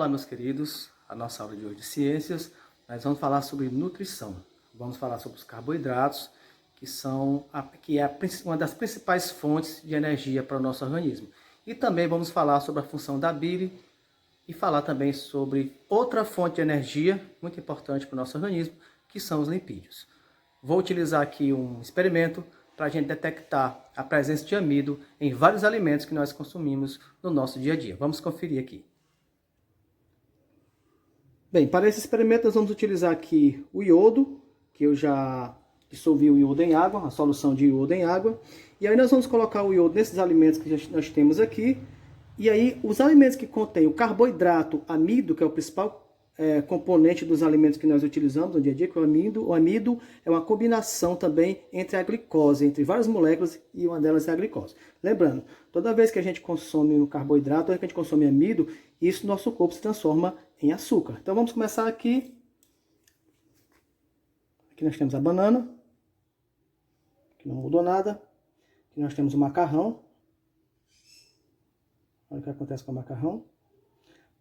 Olá, meus queridos, a nossa aula de hoje de ciências, nós vamos falar sobre nutrição. Vamos falar sobre os carboidratos, que é uma das principais fontes de energia para o nosso organismo. E também vamos falar sobre a função da bile e falar também sobre outra fonte de energia muito importante para o nosso organismo, que são os lipídios. Vou utilizar aqui um experimento para a gente detectar a presença de amido em vários alimentos que nós consumimos no nosso dia a dia. Vamos conferir aqui. Bem, para esse experimento nós vamos utilizar aqui o iodo, que eu já dissolvi o iodo em água, a solução de iodo em água. E aí nós vamos colocar o iodo nesses alimentos que nós temos aqui. E aí os alimentos que contêm o carboidrato amido, que é o principal componente dos alimentos que nós utilizamos no dia a dia, que é o amido. O amido é uma combinação também entre a glicose, entre várias moléculas, e uma delas é a glicose. Lembrando, toda vez que a gente consome o carboidrato, toda vez que a gente consome amido, isso no nosso corpo se transforma em açúcar. Então vamos começar aqui. Aqui nós temos a banana, que não mudou nada. Aqui nós temos o macarrão. Olha o que acontece com o macarrão.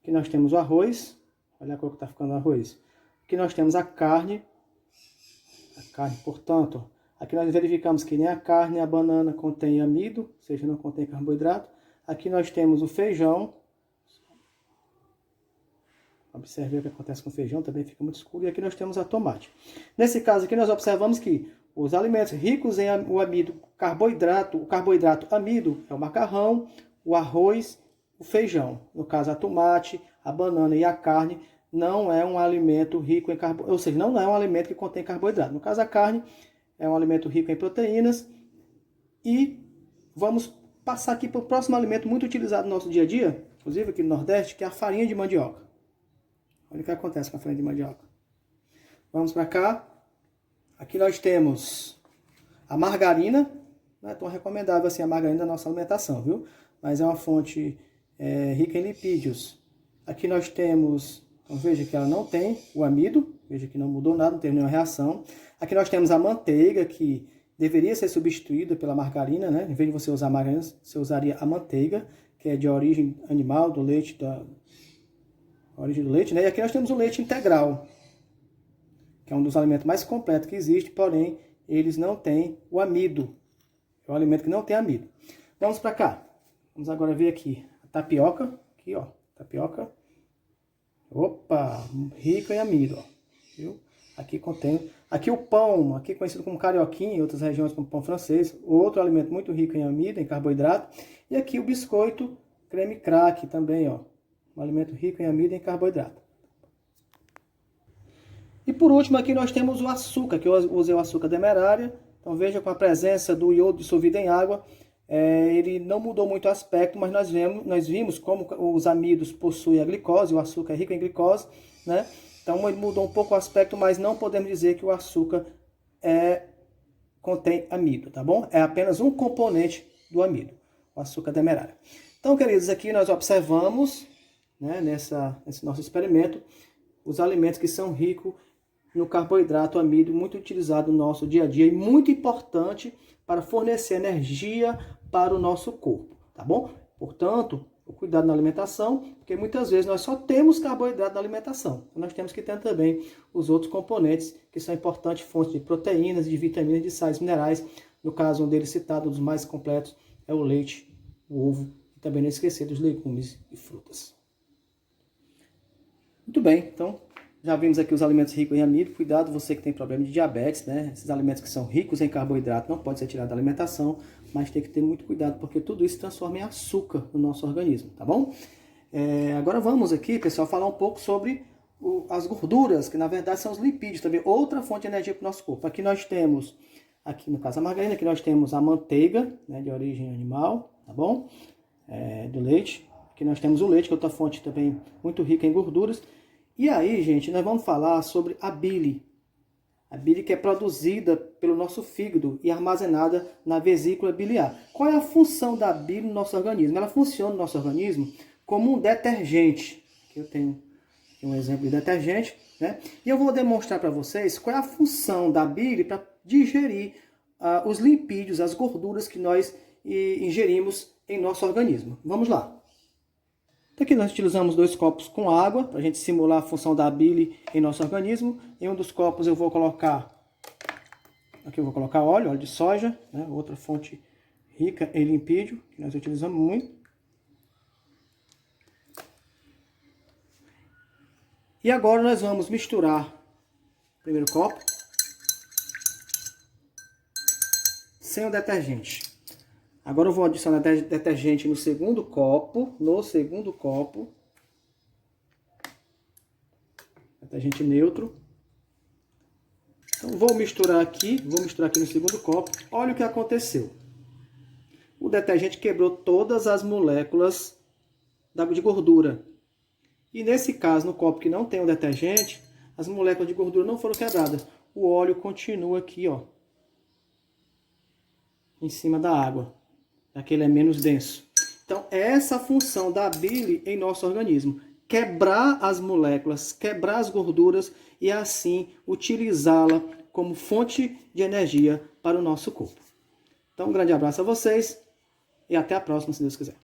Aqui nós temos o arroz. Olha a cor que está ficando o arroz. Aqui nós temos a carne. Portanto, aqui nós verificamos que nem a carne nem a banana contém amido, ou seja, não contém carboidrato. Aqui nós temos o feijão. Observe o que acontece com o feijão, também fica muito escuro. E aqui nós temos a tomate. Nesse caso aqui nós observamos que os alimentos ricos em o amido, o carboidrato amido é o macarrão, o arroz, o feijão. No caso a tomate, a banana e a carne não é um alimento rico em carboidrato, ou seja, não é um alimento que contém carboidrato. No caso a carne é um alimento rico em proteínas. E vamos passar aqui para o próximo alimento muito utilizado no nosso dia a dia, inclusive aqui no Nordeste, que é a farinha de mandioca. Olha o que acontece com a farinha de mandioca. Vamos para cá. Aqui nós temos a margarina. Não é tão recomendável assim a margarina da nossa alimentação, viu? Mas é uma fonte rica em lipídios. Aqui nós temos, então veja que ela não tem o amido. Veja que não mudou nada, não teve nenhuma reação. Aqui nós temos a manteiga, que deveria ser substituída pela margarina, né? Em vez de você usar a margarina, você usaria a manteiga, que é de origem animal, do leite, origem do leite, né? E aqui nós temos o leite integral, que é um dos alimentos mais completos que existe, porém, eles não têm o amido. É um alimento que não tem amido. Vamos para cá. Vamos agora ver aqui a tapioca. Aqui, ó. Tapioca. Opa! Rica em amido, ó. Viu? Aqui contém... Aqui o pão, aqui conhecido como carioquinha, em outras regiões como pão francês. Outro alimento muito rico em amido, em carboidrato. E aqui o biscoito creme crack também, ó. Um alimento rico em amido e em carboidrato. E por último aqui nós temos o açúcar, que eu usei o açúcar demerária. Então veja, com a presença do iodo dissolvido em água, ele não mudou muito o aspecto, mas nós vimos como os amidos possuem a glicose, o açúcar é rico em glicose, né? Então ele mudou um pouco o aspecto, mas não podemos dizer que o açúcar contém amido, tá bom? É apenas um componente do amido, o açúcar demerário. Então, queridos, aqui nós observamos, né, nesse nosso experimento, os alimentos que são ricos no carboidrato amido, muito utilizado no nosso dia a dia e muito importante para fornecer energia para o nosso corpo, tá bom? Portanto, o cuidado na alimentação, porque muitas vezes nós só temos carboidrato na alimentação. Nós temos que ter também os outros componentes que são importantes, fontes de proteínas, de vitaminas, de sais minerais. No caso, um deles citado, um dos mais completos, é o leite, o ovo e também não esquecer dos legumes e frutas. Muito bem, então já vimos aqui os alimentos ricos em amido. Cuidado, você que tem problema de diabetes, né? Esses alimentos que são ricos em carboidrato não podem ser tirados da alimentação, mas tem que ter muito cuidado, porque tudo isso transforma em açúcar no nosso organismo, tá bom? Agora vamos aqui, pessoal, falar um pouco sobre as gorduras, que na verdade são os lipídios também, outra fonte de energia para o nosso corpo. Aqui nós temos, aqui no caso a margarina, aqui nós temos a manteiga, né, de origem animal, tá bom? Do leite. Aqui nós temos o leite, que é outra fonte também muito rica em gorduras. E aí, gente, nós vamos falar sobre a bile. A bile que é produzida pelo nosso fígado e armazenada na vesícula biliar. Qual é a função da bile no nosso organismo? Ela funciona no nosso organismo como um detergente. Aqui eu tenho um exemplo de detergente, né? E eu vou demonstrar para vocês qual é a função da bile para digerir os lipídios, as gorduras que nós ingerimos em nosso organismo. Vamos lá. Aqui nós utilizamos 2 copos com água, para a gente simular a função da bile em nosso organismo. Em um dos copos eu vou colocar, aqui eu vou colocar óleo de soja, né? Outra fonte rica em lipídio, que nós utilizamos muito. E agora nós vamos misturar o primeiro copo sem o detergente. Agora eu vou adicionar detergente no segundo copo. Detergente neutro. Então vou misturar aqui no segundo copo. Olha o que aconteceu. O detergente quebrou todas as moléculas de gordura. E nesse caso, no copo que não tem o detergente, as moléculas de gordura não foram quebradas. O óleo continua aqui, ó, em cima da água, já que ele é menos denso. Então, essa é a função da bile em nosso organismo. Quebrar as moléculas, quebrar as gorduras e assim utilizá-la como fonte de energia para o nosso corpo. Então, um grande abraço a vocês e até a próxima, se Deus quiser.